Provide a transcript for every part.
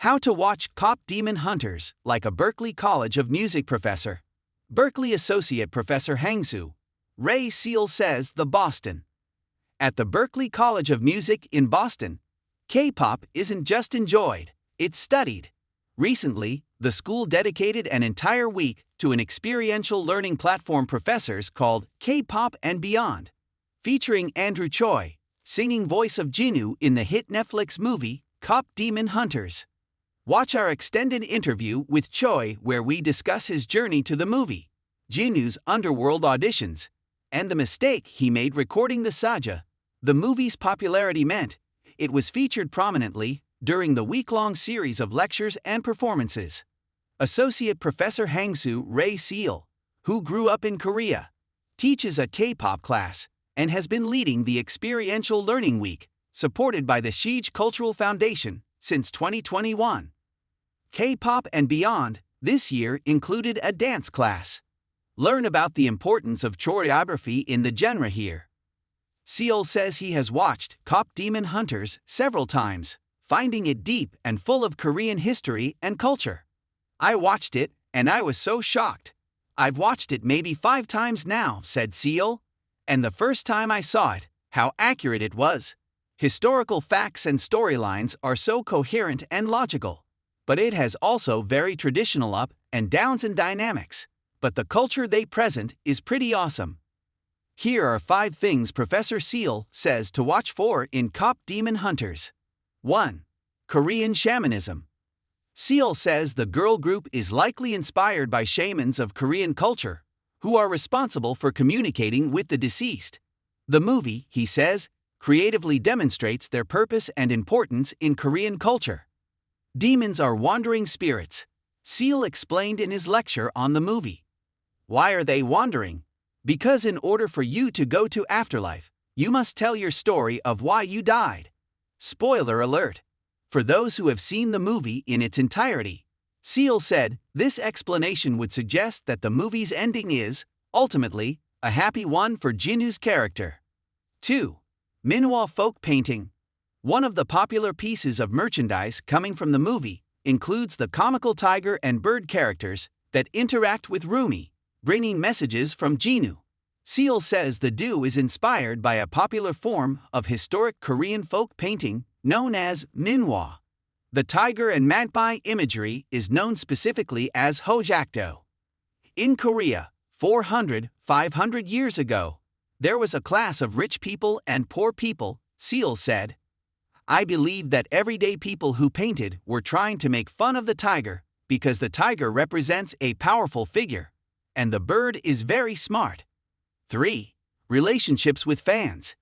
How to watch Kpop Demon Hunters like a Berklee College of Music professor. Berklee Associate Professor Haengsoo, Seol says the Boston. At the Berklee College of Music in Boston, K-pop isn't just enjoyed, it's studied. Recently, the school dedicated an entire week to an experiential learning platform professors called K-pop and Beyond, featuring Choi, singing voice of Jinu in the hit Netflix movie Kpop Demon Hunters. Watch our extended interview with Choi where we discuss his journey to the movie, Jinu's underworld auditions, and the mistake he made recording the saga. The movie's popularity meant it was featured prominently during the week-long series of lectures and performances. Associate Professor Haengsoo Seol, who grew up in Korea, teaches a K-pop class and has been leading the Experiential Learning Week, supported by the Seol Cultural Foundation, since 2021. K-pop and Beyond this year included a dance class. Learn about the importance of choreography in the genre here. Seol says he has watched Kpop Demon Hunters several times, finding it deep and full of Korean history and culture. I watched it, and I was so shocked. I've watched it maybe 5 times now, said Seol. And the first time I saw it, how accurate it was. Historical facts and storylines are so coherent and logical. But it has also very traditional up and downs and dynamics. But the culture they present is pretty awesome. Here are 5 things Professor Seol says to watch for in Kpop Demon Hunters. 1. Korean shamanism. Seol says the girl group is likely inspired by shamans of Korean culture, who are responsible for communicating with the deceased. The movie, he says, creatively demonstrates their purpose and importance in Korean culture. Demons are wandering spirits, Seol explained in his lecture on the movie. Why are they wandering? Because in order for you to go to afterlife, you must tell your story of why you died. Spoiler alert. For those who have seen the movie in its entirety, Seol said this explanation would suggest that the movie's ending is, ultimately, a happy one for Jinu's character. 2. Minhwa folk painting. One of the popular pieces of merchandise coming from the movie includes the comical tiger and bird characters that interact with Rumi, bringing messages from Jinu. Seol says the do is inspired by a popular form of historic Korean folk painting known as minhwa. The tiger and magpie imagery is known specifically as hojakdo. In Korea, 500 years ago, there was a class of rich people and poor people, Seol said. I believe that everyday people who painted were trying to make fun of the tiger because the tiger represents a powerful figure, and the bird is very smart. 3. Relationships with fans.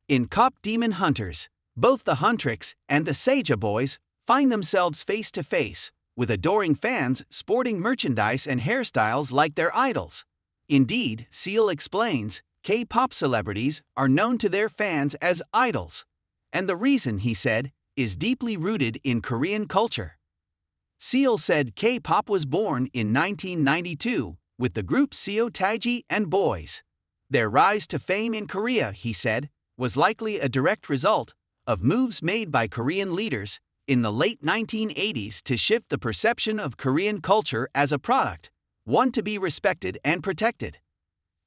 In Kpop Demon Hunters, both the Huntrix and the Seja boys find themselves face to face with adoring fans sporting merchandise and hairstyles like their idols. Indeed, Seol explains, K-pop celebrities are known to their fans as idols. And the reason, he said, is deeply rooted in Korean culture. Seol said K-pop was born in 1992 with the group Seo Taiji and Boys. Their rise to fame in Korea, he said, was likely a direct result of moves made by Korean leaders in the late 1980s to shift the perception of Korean culture as a product, one to be respected and protected.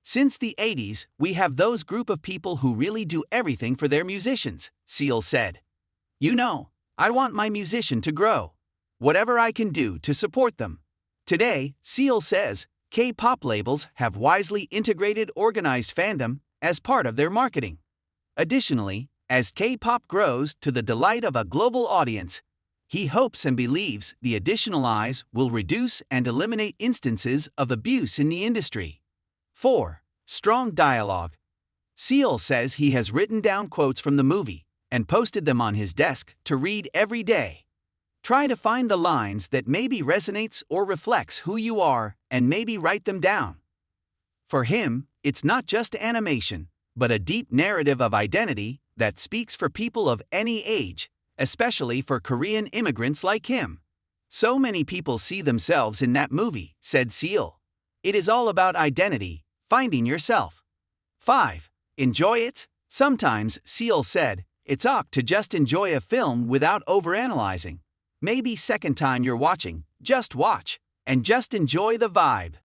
Since the 80s, we have those group of people who really do everything for their musicians, Seol said. You know, I want my musician to grow. Whatever I can do to support them. Today, Seol says, K-pop labels have wisely integrated organized fandom as part of their marketing. Additionally, as K-pop grows to the delight of a global audience, he hopes and believes the additional eyes will reduce and eliminate instances of abuse in the industry. 4. Strong dialogue. Seol says he has written down quotes from the movie and posted them on his desk to read every day. Try to find the lines that maybe resonates or reflects who you are and maybe write them down. For him, it's not just animation, but a deep narrative of identity that speaks for people of any age, especially for Korean immigrants like him. So many people see themselves in that movie, said Seol. It is all about identity, finding yourself. 5. Enjoy it. Sometimes, Seol said, it's ok to just enjoy a film without overanalyzing. Maybe second time you're watching, just watch and just enjoy the vibe.